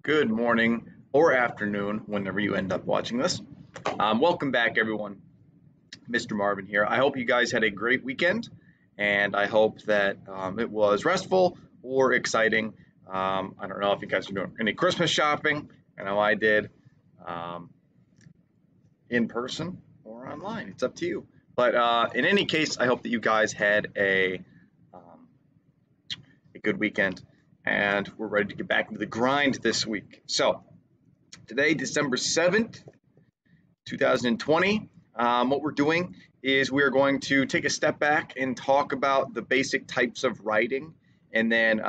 good morning, or afternoon, whenever you end up watching this. Welcome back, everyone. Mr. Marvin here. I hope you guys had a great weekend, and I hope that it was restful or exciting. I don't know if you guys are doing any Christmas shopping. I know I did, um, in person or online. It's up to you. But in any case, I hope that you guys had um, a good weekend, and we're ready to get back into the grind this week. So today, December 7th, 2020, what we're doing is we're going to take a step back and talk about the basic types of writing and then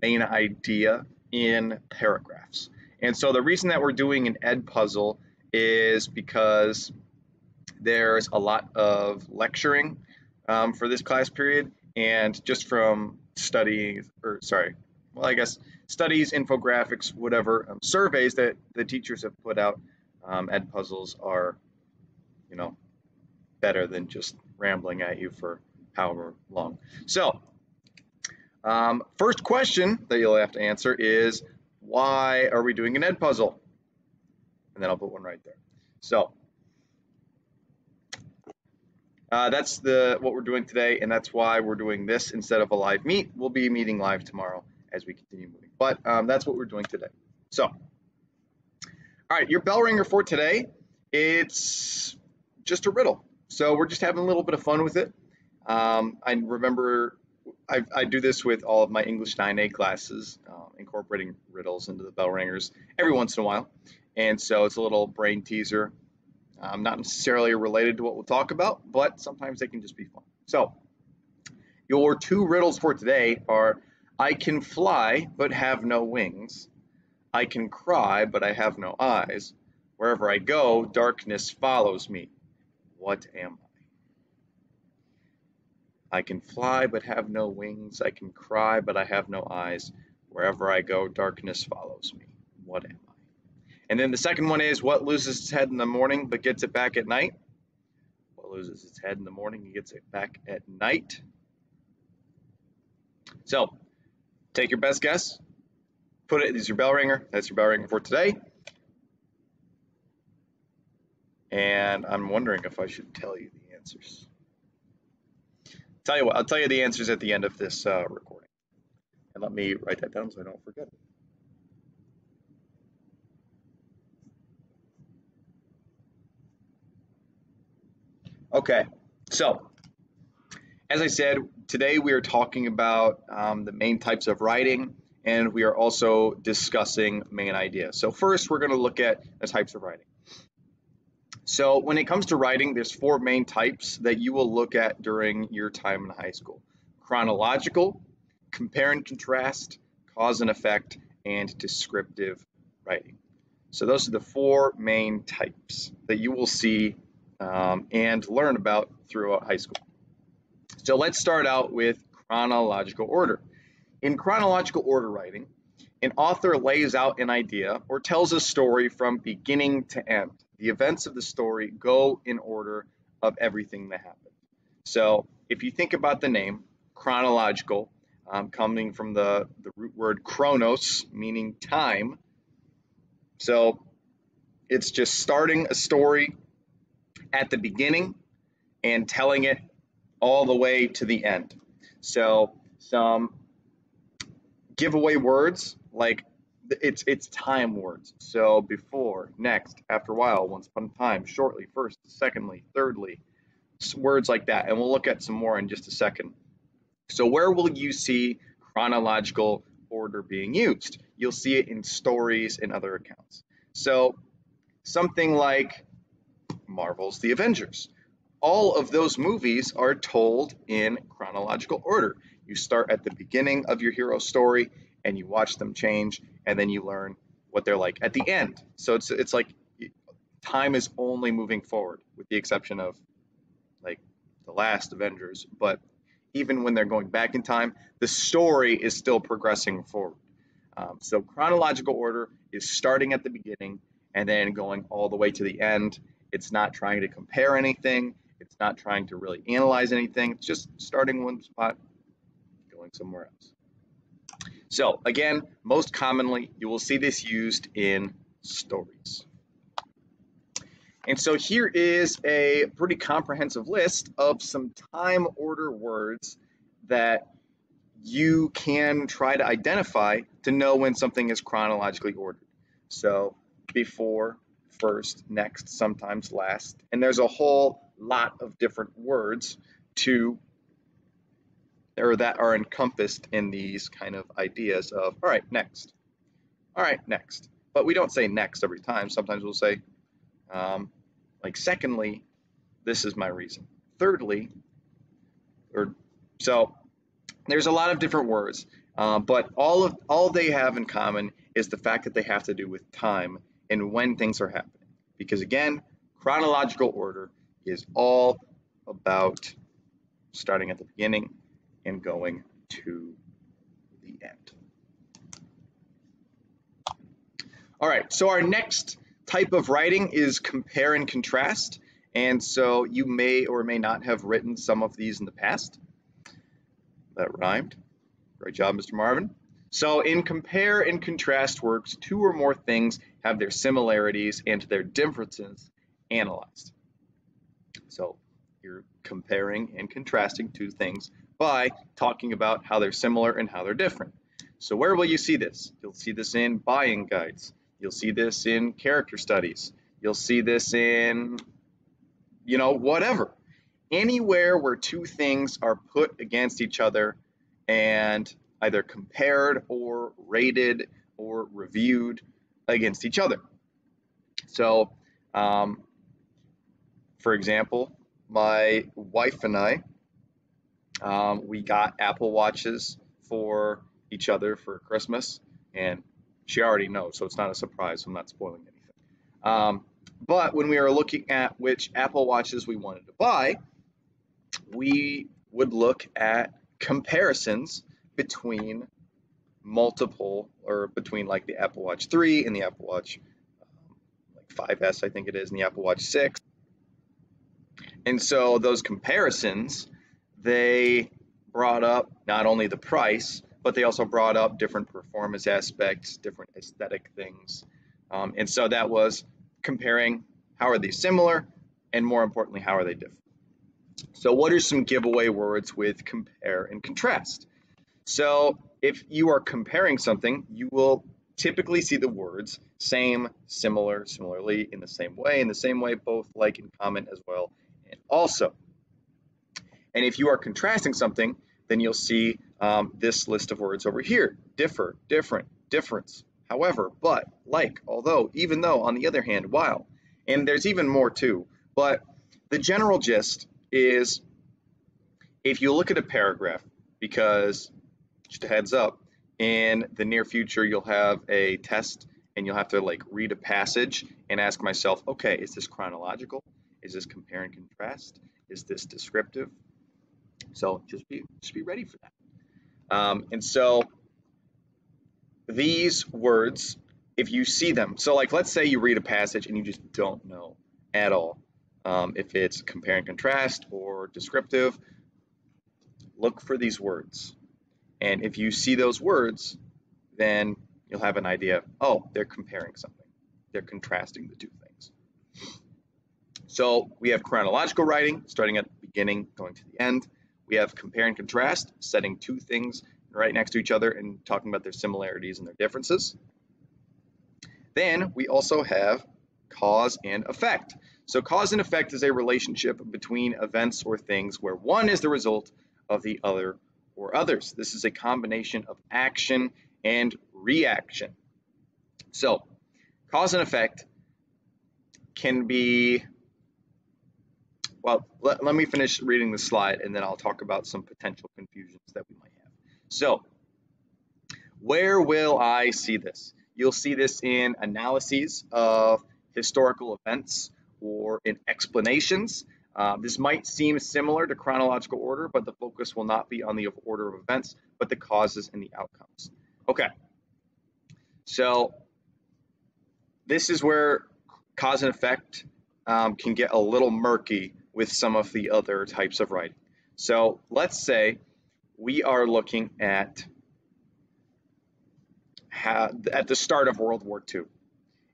main idea in paragraphs. And so the reason that we're doing an Edpuzzle is because there's a lot of lecturing for this class period, and just from studies, or sorry, well, I guess studies, infographics, whatever, surveys that the teachers have put out, Edpuzzles are, better than just rambling at you for however long. So, first question that you'll have to answer is, why are we doing an Edpuzzle? And then I'll put one right there. So, that's what we're doing today, and that's why we're doing this instead of a live meet. We'll be meeting live tomorrow as we continue moving, but that's what we're doing today. So, all right, your bell ringer for today, it's just a riddle. So we're just having a little bit of fun with it. I remember I do this with all of my English 9A classes, incorporating riddles into the bell ringers every once in a while. And so it's a little brain teaser, not necessarily related to what we'll talk about, but sometimes they can just be fun. So your two riddles for today are, I can fly but have no wings. I can cry but I have no eyes. Wherever I go, darkness follows me. What am I? I can fly but have no wings. I can cry but I have no eyes. Wherever I go, darkness follows me. What am I? And then the second one is, what loses its head in the morning but gets it back at night? What loses its head in the morning and gets it back at night? So, take your best guess. Put it as your bell ringer. That's your bell ringer for today. And I'm wondering if I should tell you the answers. Tell you what, I'll tell you the answers at the end of this recording. And let me write that down so I don't forget. Okay, so as I said, today we are talking about the main types of writing, and we are also discussing main ideas. So first, we're going to look at the types of writing. So when it comes to writing, there's four main types that you will look at during your time in high school: chronological, compare and contrast, cause and effect, and descriptive writing. So those are the four main types that you will see and learn about throughout high school. So let's start out with chronological order. In chronological order writing, an author lays out an idea or tells a story from beginning to end. The events of the story go in order of everything that happened. So if you think about the name, chronological, coming from the root word chronos, meaning time. So it's just starting a story at the beginning and telling it all the way to the end. So some giveaway words, like it's time words. So before, next, after a while, once upon a time, shortly, first, secondly, thirdly, words like that. And we'll look at some more in just a second. So where will you see chronological order being used? You'll see it in stories and other accounts. So something like Marvel's The Avengers. All of those movies are told in chronological order. You start at the beginning of your hero story and you watch them change, and then you learn what they're like at the end. So it's like time is only moving forward, with the exception of like the last Avengers. But even when they're going back in time, the story is still progressing forward. So chronological order is starting at the beginning and then going all the way to the end. It's not trying to compare anything. It's not trying to really analyze anything. It's just starting one spot, going somewhere else. So again, most commonly, you will see this used in stories. And so here is a pretty comprehensive list of some time order words that you can try to identify to know when something is chronologically ordered. So before, first, next, sometimes last, and there's a whole lot of different words that are encompassed in these kind of ideas of, all right, next, all right, next. But we don't say next every time. Sometimes we'll say, like, secondly, this is my reason. Thirdly, so there's a lot of different words, but all they have in common is the fact that they have to do with time and when things are happening. Because again, chronological order is all about starting at the beginning and going to the end. All right, so our next type of writing is compare and contrast. And so you may or may not have written some of these in the past. That rhymed. Great job, Mr. Marvin. So in compare and contrast works, two or more things have their similarities and their differences analyzed. So you're comparing and contrasting two things by talking about how they're similar and how they're different. So where will you see this? You'll see this in buying guides. You'll see this in character studies. You'll see this in, whatever. Anywhere where two things are put against each other and either compared or rated or reviewed against each other. So, for example, my wife and I, we got Apple Watches for each other for Christmas, and she already knows, so it's not a surprise. So I'm not spoiling anything. But when we were looking at which Apple Watches we wanted to buy, we would look at comparisons between between like the Apple Watch 3 and the Apple Watch 5S, I think it is, and the Apple Watch 6. And so those comparisons, they brought up not only the price, but they also brought up different performance aspects, different aesthetic things. And so that was comparing how are these similar, and more importantly, how are they different. So what are some giveaway words with compare and contrast? So if you are comparing something, you will typically see the words same, similar, similarly, in the same way, both, like, in common, as well, and also. And if you are contrasting something, then you'll see this list of words over here: differ, different, difference, however, but, like, although, even though, on the other hand, while. And there's even more too. But the general gist is, if you look at a paragraph, because just a heads up, in the near future you'll have a test and you'll have to read a passage and ask myself, okay, is this chronological? Is this compare and contrast? Is this descriptive? So just be ready for that. And so these words, if you see them, so let's say you read a passage and you just don't know at all if it's compare and contrast or descriptive, look for these words. And if you see those words, then you'll have an idea, oh, they're comparing something. They're contrasting the two things. So we have chronological writing, starting at the beginning, going to the end. We have compare and contrast, setting two things right next to each other and talking about their similarities and their differences. Then we also have cause and effect. So cause and effect is a relationship between events or things where one is the result of the other or others. This is a combination of action and reaction. So cause and effect can be, well, let me finish reading the slide and then I'll talk about some potential confusions that we might have. So where will I see this? You'll see this in analyses of historical events or in explanations. This might seem similar to chronological order, but the focus will not be on the order of events, but the causes and the outcomes. Okay, so this is where cause and effect can get a little murky with some of the other types of writing. So let's say we are looking at at the start of World War II.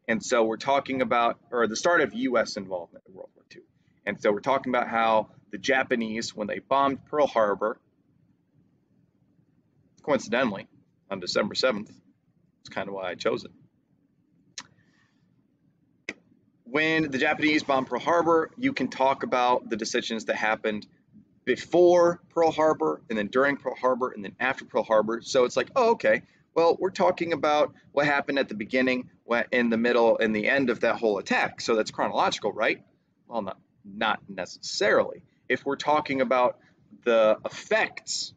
And so we're talking about, or the start of U.S. involvement in World War II. And so we're talking about how the Japanese, when they bombed Pearl Harbor, coincidentally, on December 7th, that's kind of why I chose it. When the Japanese bombed Pearl Harbor, you can talk about the decisions that happened before Pearl Harbor, and then during Pearl Harbor, and then after Pearl Harbor. So it's like, oh, okay, well, we're talking about what happened at the beginning, in the middle, and the end of that whole attack. So that's chronological, right? Well, not necessarily. If we're talking about the effects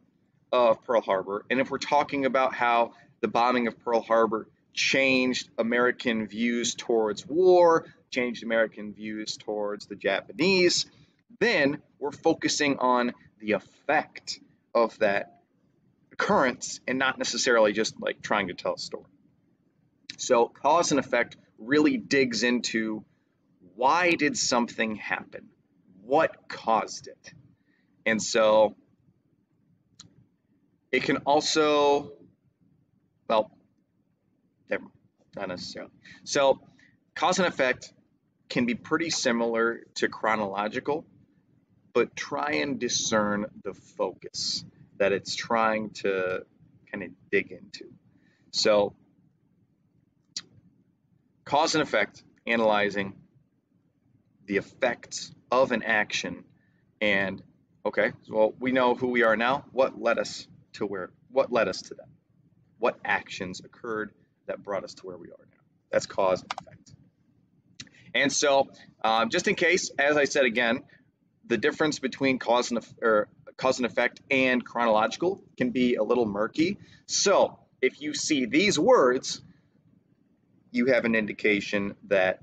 of Pearl Harbor, and if we're talking about how the bombing of Pearl Harbor changed American views towards war, changed American views towards the Japanese, then we're focusing on the effect of that occurrence and not necessarily just like trying to tell a story. So cause and effect really digs into why did something happen? What caused it? And so it can also, well, not necessarily. So cause and effect can be pretty similar to chronological, but try and discern the focus that it's trying to kind of dig into. So cause and effect, analyzing the effects of an action, and okay, well, we know who we are now. What led us to that? What actions occurred that brought us to where we are now? That's cause and effect. And so, just in case, as I said again, the difference between cause and effect and chronological can be a little murky. So if you see these words, you have an indication that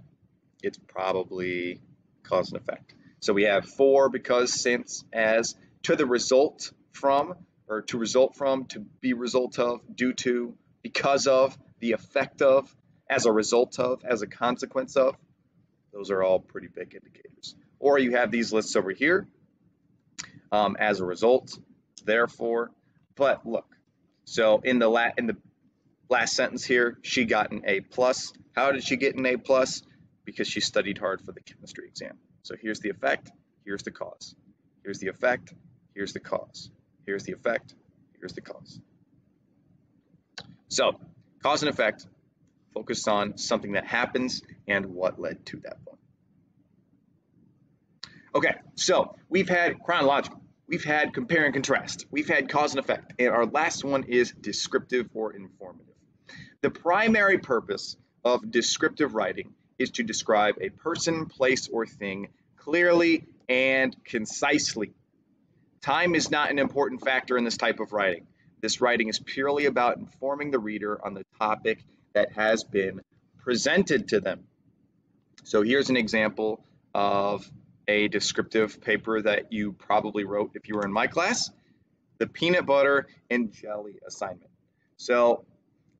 it's probably cause and effect. So we have for, because, since, as, to the result from, or to result from, to be result of, due to, because of, the effect of, as a result of, as a consequence of. Those are all pretty big indicators. Or you have these lists over here, as a result, therefore. But look, so in the last sentence here, she got an A+. How did she get an A+? Because she studied hard for the chemistry exam. So here's the effect, here's the cause. Here's the effect, here's the cause. Here's the effect, here's the cause. So cause and effect focus on something that happens and what led to that point. Okay, so we've had chronological, we've had compare and contrast, we've had cause and effect, and our last one is descriptive or informative. The primary purpose of descriptive writing is to describe a person, place, or thing clearly and concisely. Time is not an important factor in this type of writing. This writing is purely about informing the reader on the topic that has been presented to them. So here's an example of a descriptive paper that you probably wrote if you were in my class, the peanut butter and jelly assignment. So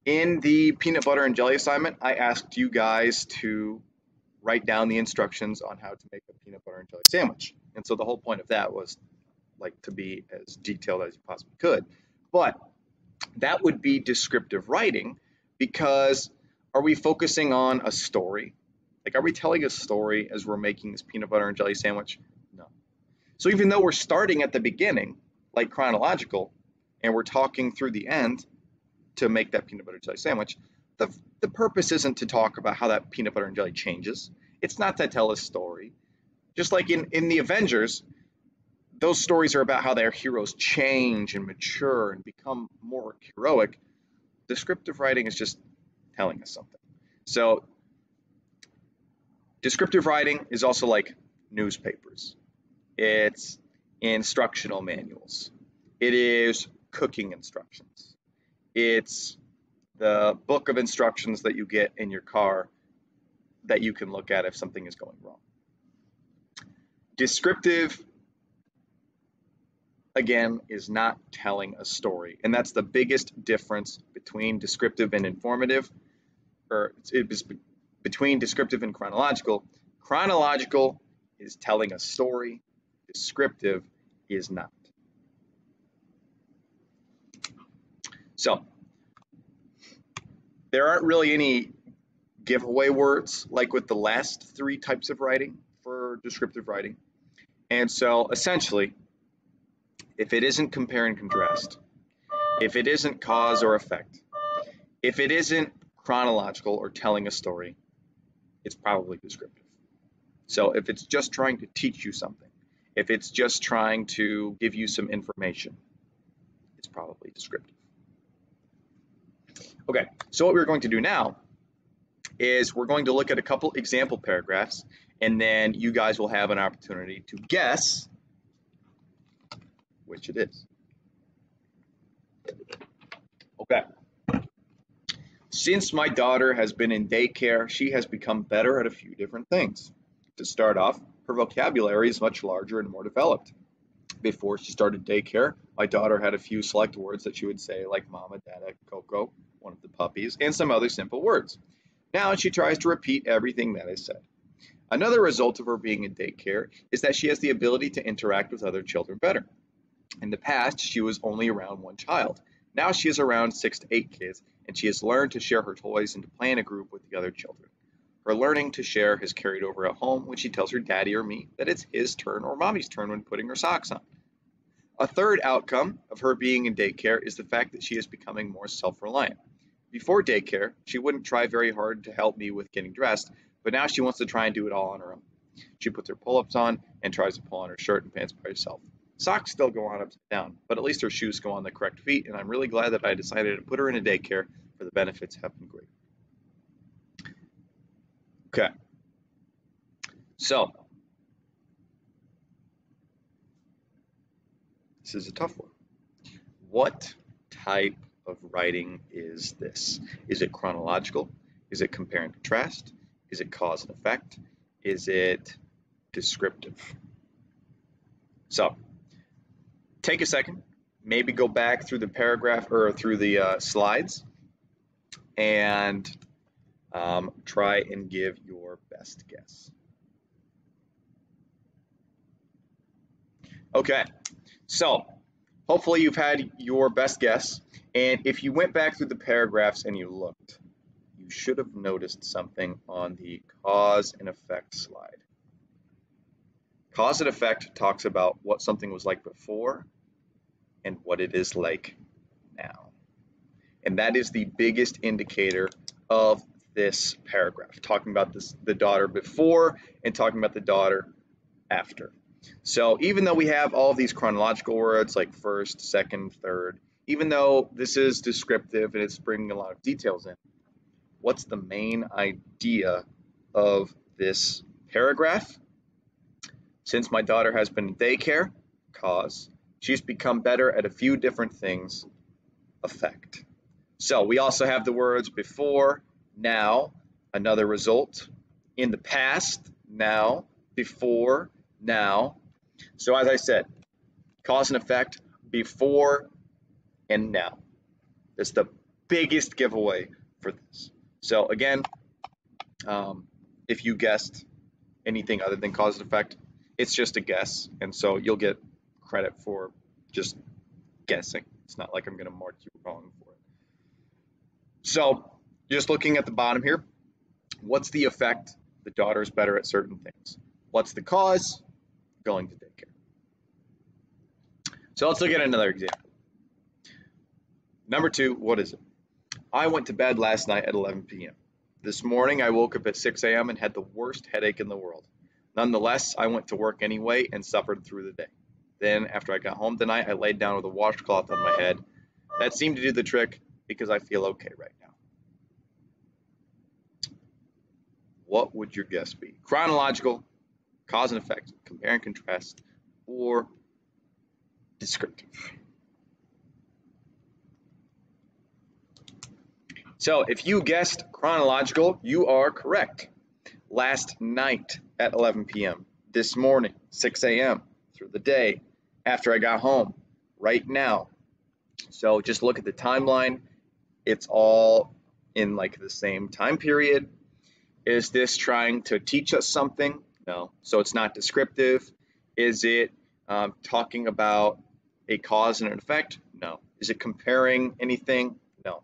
in the peanut butter and jelly assignment, I asked you guys to write down the instructions on how to make a peanut butter and jelly sandwich. And so the whole point of that was like to be as detailed as you possibly could. But that would be descriptive writing, because are we focusing on a story? Like, are we telling a story as we're making this peanut butter and jelly sandwich? No. So even though we're starting at the beginning, like chronological, and we're talking through the end to make that peanut butter and jelly sandwich, the purpose isn't to talk about how that peanut butter and jelly changes. It's not to tell a story. Just like in the Avengers, those stories are about how their heroes change and mature and become more heroic. Descriptive writing is just telling us something. So descriptive writing is also like newspapers. It's instructional manuals. It is cooking instructions. It's the book of instructions that you get in your car that you can look at if something is going wrong. Descriptive, again, is not telling a story. And that's the biggest difference between descriptive and informative, or it is between descriptive and chronological. Chronological is telling a story. Descriptive is not. So There aren't really any giveaway words like with the last three types of writing for descriptive writing. And so essentially, if it isn't compare and contrast, if it isn't cause or effect, if it isn't chronological or telling a story, it's probably descriptive. So if it's just trying to teach you something, if it's just trying to give you some information, it's probably descriptive. Okay, so what we're going to do now is we're going to look at a couple example paragraphs, and then you guys will have an opportunity to guess which it is. Okay. Since my daughter has been in daycare, she has become better at a few different things. To start off, her vocabulary is much larger and more developed. Before she started daycare, my daughter had a few select words that she would say, like mama, dada, Coco, one of the puppies, and some other simple words. Now she tries to repeat everything that is said. Another result of her being in daycare is that she has the ability to interact with other children better. In the past, she was only around one child. Now she is around 6 to 8 kids, and she has learned to share her toys and to play in a group with the other children. Her learning to share has carried over at home when she tells her daddy or me that it's his turn or mommy's turn when putting her socks on. A third outcome of her being in daycare is the fact that she is becoming more self-reliant. Before daycare, she wouldn't try very hard to help me with getting dressed, but now she wants to try and do it all on her own. She puts her pull-ups on and tries to pull on her shirt and pants by herself. Socks still go on upside down, but at least her shoes go on the correct feet, and I'm really glad that I decided to put her in a daycare, for the benefits have been great. Okay, so this is a tough one. What type of writing is this? Is it chronological? Is it compare and contrast? Is it cause and effect? Is it descriptive? So take a second, maybe go back through the paragraph or through the slides and try and give your best guess. Okay, so hopefully you've had your best guess, and if you went back through the paragraphs and you looked, you should have noticed something on the cause and effect slide. Cause and effect talks about what something was like before and what it is like now. And that is the biggest indicator of this paragraph, talking about the daughter before and talking about the daughter after. So even though we have all these chronological words like first, second, third, even though this is descriptive and it's bringing a lot of details in, what's the main idea of this paragraph? Since my daughter has been in daycare, cause, she's become better at a few different things, effect. So we also have the words before, now, another result, in the past, now, before, now. So as I said, cause and effect, before and now. That's the biggest giveaway for this. So again, if you guessed anything other than cause and effect, it's just a guess, and so you'll get credit for just guessing. It's not like I'm going to mark you wrong for it. So just looking at the bottom here, what's the effect? The daughter's better at certain things. What's the cause? Going to daycare. So let's look at another example. Number 2, what is it? I went to bed last night at 11 p.m. This morning I woke up at 6 a.m. and had the worst headache in the world. Nonetheless, I went to work anyway and suffered through the day. Then, after I got home tonight, I laid down with a washcloth on my head. That seemed to do the trick because I feel okay right now. What would your guess be? Chronological, cause and effect, compare and contrast, or descriptive? So, if you guessed chronological, you are correct. Last night at 11 p.m., this morning, 6 a.m., through the day, after I got home, right now. So just look at the timeline. It's all in like the same time period. Is this trying to teach us something? No. So it's not descriptive. Is it talking about a cause and an effect? No. Is it comparing anything? No.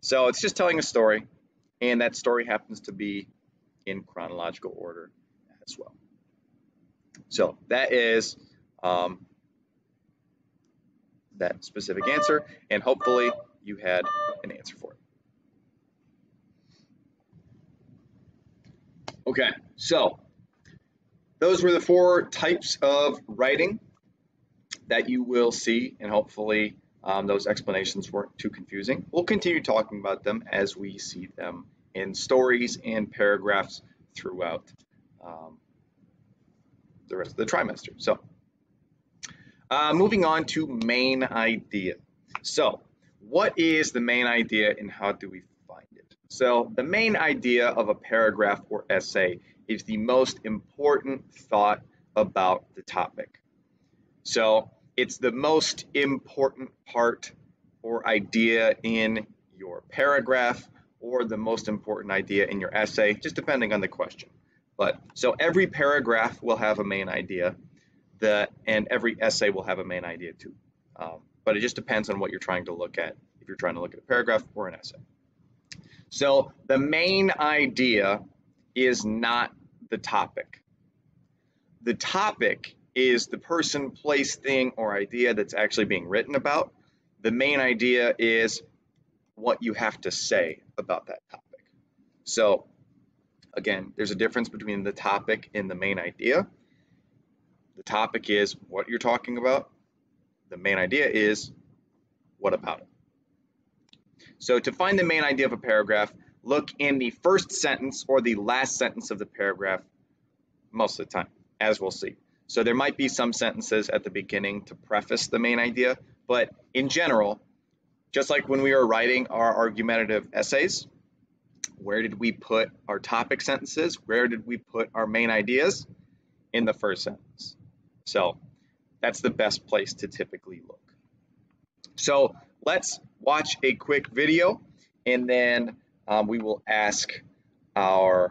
So it's just telling a story. and that story happens to be in chronological order as well. So that is that specific answer, and hopefully you had an answer for it. Okay, so those were the 4 types of writing that you will see, and hopefully those explanations weren't too confusing. We'll continue talking about them as we see them in stories and paragraphs throughout the rest of the trimester. So moving on to main idea. So what is the main idea and how do we find it? So the main idea of a paragraph or essay is the most important thought about the topic. So it's the most important part or idea in your paragraph or the most important idea in your essay, just depending on the question. But so every paragraph will have a main idea, and every essay will have a main idea too. But it just depends on what you're trying to look at, if you're trying to look at a paragraph or an essay. So the main idea is not the topic. The topic is the person, place, thing, or idea that's actually being written about. The main idea is what you have to say about that topic. So again, there's a difference between the topic and the main idea. The topic is what you're talking about. The main idea is what about it. So to find the main idea of a paragraph, look in the first sentence or the last sentence of the paragraph most of the time, as we'll see. So there might be some sentences at the beginning to preface the main idea, but in general, just like when we were writing our argumentative essays, where did we put our topic sentences? Where did we put our main ideas? In the first sentence. So that's the best place to typically look. So let's watch a quick video, and then we will ask a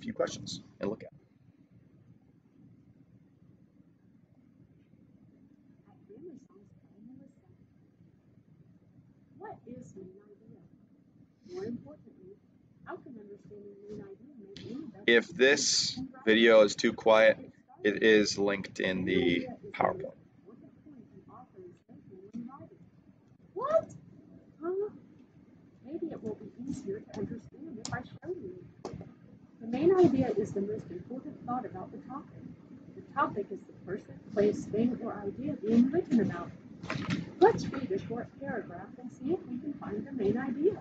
few questions and look at it. What is main idea? More importantly, how can understanding main idea make any better? If this video is too quiet, it is linked in the PowerPoint. What? Maybe it will be easier to understand if I show you. The main idea is the most important thought about the topic. The topic is the person, place, thing, or idea being written about. Let's read a short paragraph and see if we can find the main idea.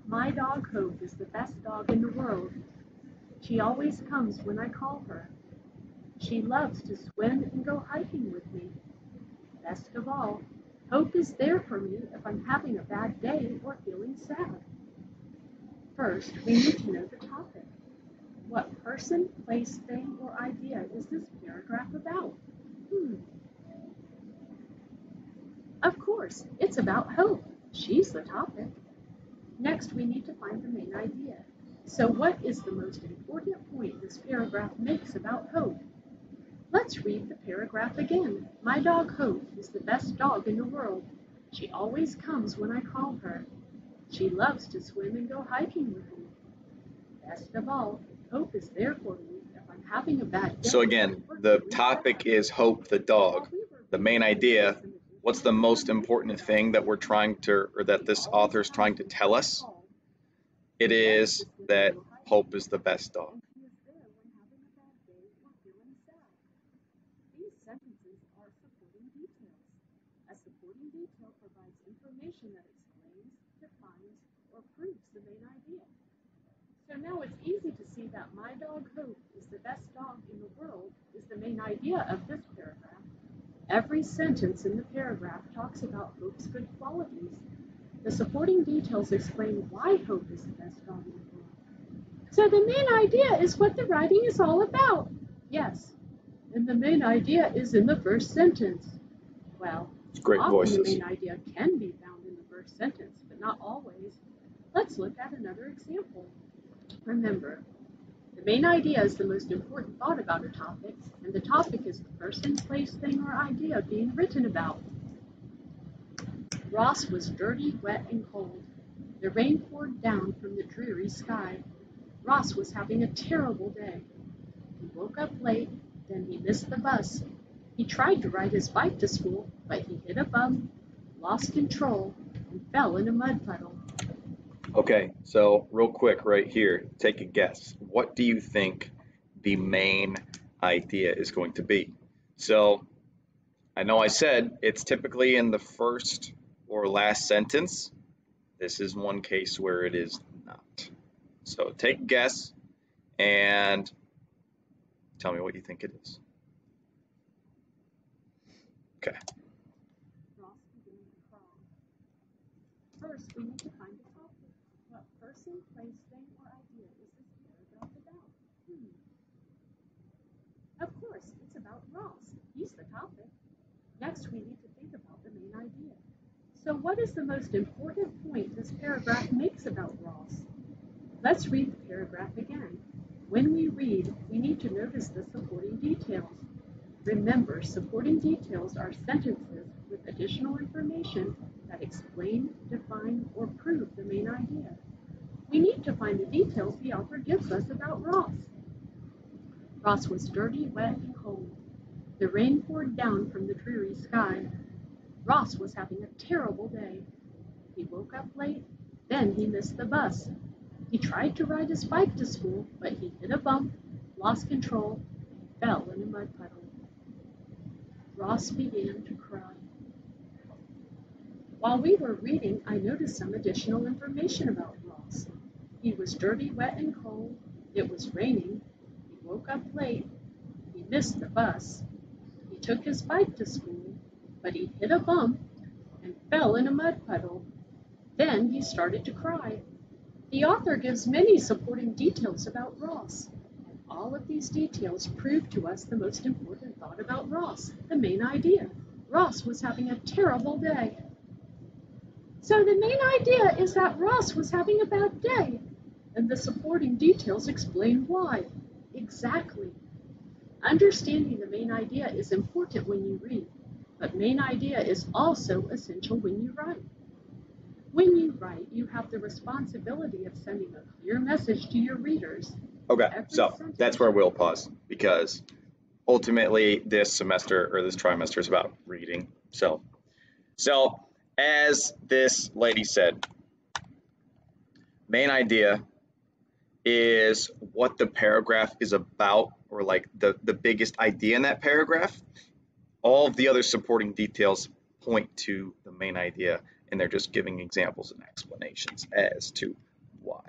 My dog Hope is the best dog in the world. She always comes when I call her. She loves to swim and go hiking with me. Best of all, Hope is there for me if I'm having a bad day or feeling sad. First, we need to know the topic. What person, place, thing, or idea is this paragraph about? Of course, it's about Hope. She's the topic. Next, we need to find the main idea. So what is the most important point this paragraph makes about Hope? Let's read the paragraph again. My dog Hope is the best dog in the world. She always comes when I call her. She loves to swim and go hiking with me. Best of all, Hope is there for me if I'm having a bad day. So again, the topic is Hope the dog. The main idea, what's the most important thing that we're trying to, or that this author is trying to tell us? It is that Hope is the best dog. These sentences are supporting details. A supporting detail provides information that explains, defines, or proves the main idea. So now it's easy to see that my dog Hope is the best dog in the world is the main idea of this paragraph. Every sentence in the paragraph talks about Hope's good qualities. The supporting details explain why Hope is the best dog in the world. So the main idea is what the writing is all about. Yes, and the main idea is in the first sentence. Well, Great often voices. the main idea can be found in the first sentence, but not always. Let's look at another example. Remember, the main idea is the most important thought about a topic, and the topic is the person, place, thing, or idea being written about. Ross was dirty, wet, and cold. The rain poured down from the dreary sky. Ross was having a terrible day. He woke up late, then he missed the bus. He tried to ride his bike to school, but he hit a bump, lost control, and fell in a mud puddle. Okay, so real quick right here, take a guess. What do you think the main idea is going to be? So I know I said it's typically in the first or last sentence. This is one case where it is not. So take a guess and tell me what you think it is. Okay. Ross began to cry. First, we need to find a topic. What person, place, thing, or idea is this paragraph about? Of course, it's about Ross. He's the topic. Next, we need to think about the main idea. So what is the most important point this paragraph makes about Ross? Let's read the paragraph again. When we read, we need to notice the supporting details. Remember, supporting details are sentences with additional information that explain, define, or prove the main idea. We need to find the details the author gives us about Ross. Ross was dirty, wet, and cold. The rain poured down from the dreary sky. Ross was having a terrible day. He woke up late, then he missed the bus. He tried to ride his bike to school, but he hit a bump, lost control, and fell in a mud puddle. Ross began to cry. While we were reading, I noticed some additional information about Ross. He was dirty, wet, and cold. It was raining. He woke up late. He missed the bus. He took his bike to school, but he hit a bump and fell in a mud puddle. Then he started to cry. The author gives many supporting details about Ross, and all of these details prove to us the most important thought about Ross, the main idea. Ross was having a terrible day. So the main idea is that Ross was having a bad day, and the supporting details explain why. Exactly. Understanding the main idea is important when you read, but main idea is also essential when you write. When you write, you have the responsibility of sending a clear message to your readers. Okay, so that's where we'll pause because ultimately this semester or this trimester is about reading. So as this lady said, main idea is what the paragraph is about, or like the biggest idea in that paragraph. All of the other supporting details point to the main idea, and they're just giving examples and explanations as to why.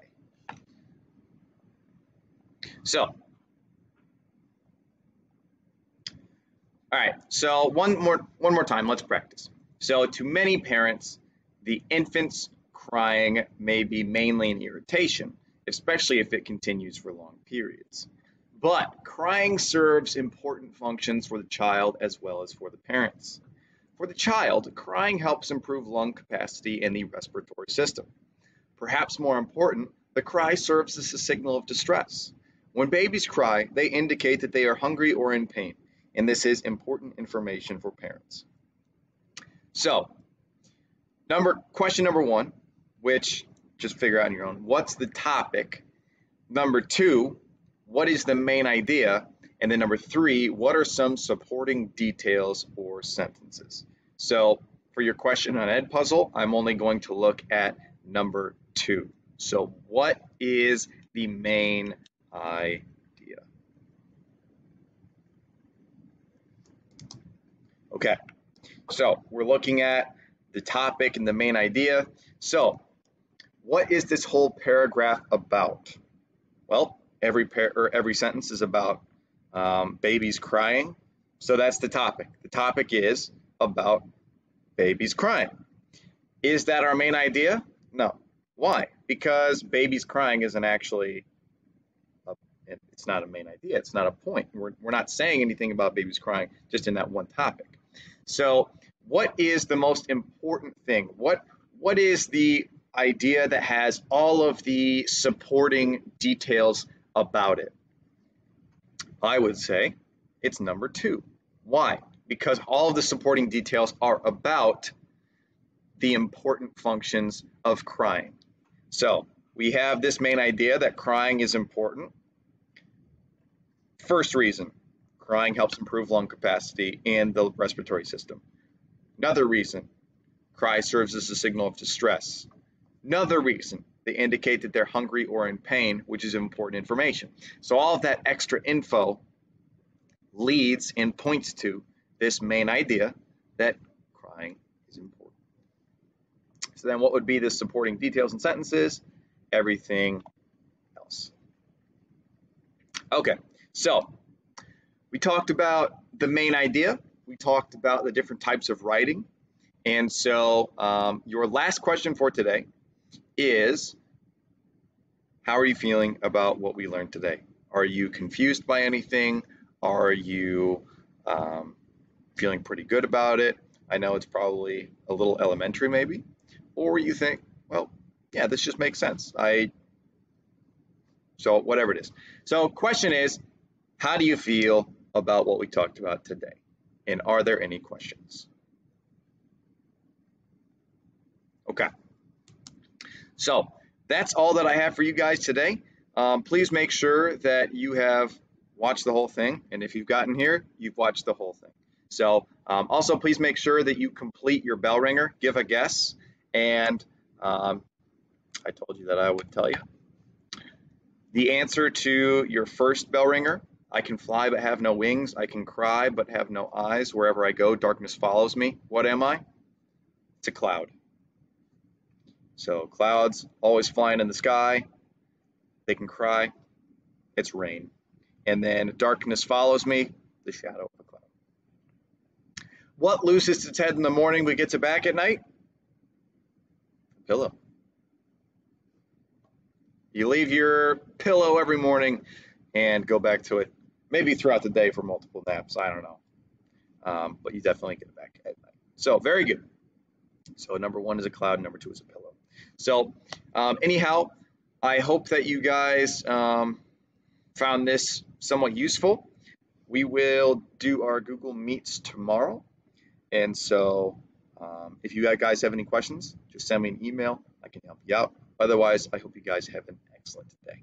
So, all right, so one more time, let's practice. So to many parents, the infant's crying may be mainly an irritation, especially if it continues for long periods. But crying serves important functions for the child as well as for the parents. For the child, crying helps improve lung capacity and the respiratory system. Perhaps more important, the cry serves as a signal of distress. When babies cry, they indicate that they are hungry or in pain, and this is important information for parents. So, question number 1, which just figure out on your own, what's the topic? Number 2, what is the main idea? And then number 3, what are some supporting details or sentences? So for your question on Edpuzzle, I'm only going to look at number 2. So what is the main idea? Okay, so we're looking at the topic and the main idea. So what is this whole paragraph about? Well, every sentence is about babies crying. So that's the topic. The topic is about babies crying. Is that our main idea? No. Why? Because babies crying isn't actually, it's not a main idea. It's not a point. We're not saying anything about babies crying just in that one topic. So what is the most important thing? What is the idea that has all of the supporting details about it? I would say it's number 2. Why? Because all of the supporting details are about the important functions of crying. So we have this main idea that crying is important. First reason, crying helps improve lung capacity and the respiratory system. Another reason, cry serves as a signal of distress. Another reason, they indicate that they're hungry or in pain, which is important information. So all of that extra info leads and points to this main idea that crying is important. So then what would be the supporting details and sentences? Everything else. Okay, so we talked about the main idea. We talked about the different types of writing. And so your last question for today is, how are you feeling about what we learned today? Are you confused by anything? Are you feeling pretty good about it? I know it's probably a little elementary maybe. Or you think, well, yeah, this just makes sense. So whatever it is. So question is, how do you feel about what we talked about today? And are there any questions? Okay. So that's all that I have for you guys today. Please make sure that you have watched the whole thing. And if you've gotten here, you've watched the whole thing. So also please make sure that you complete your bell ringer, give a guess. And I told you that I would tell you. The answer to your first bell ringer, I can fly but have no wings. I can cry but have no eyes. Wherever I go, darkness follows me. What am I? It's a cloud. So clouds always flying in the sky. They can cry. It's rain. And then darkness follows me, the shadow of a cloud. What loses its head in the morning but gets it back at night? A pillow. You leave your pillow every morning and go back to it, maybe throughout the day for multiple naps. I don't know. But you definitely get it back at night. So very good. So number one is a cloud, number two is a pillow. So anyhow, I hope that you guys found this somewhat useful. We will do our Google Meets tomorrow. And so if you guys have any questions, just send me an email. I can help you out. Otherwise, I hope you guys have an excellent day.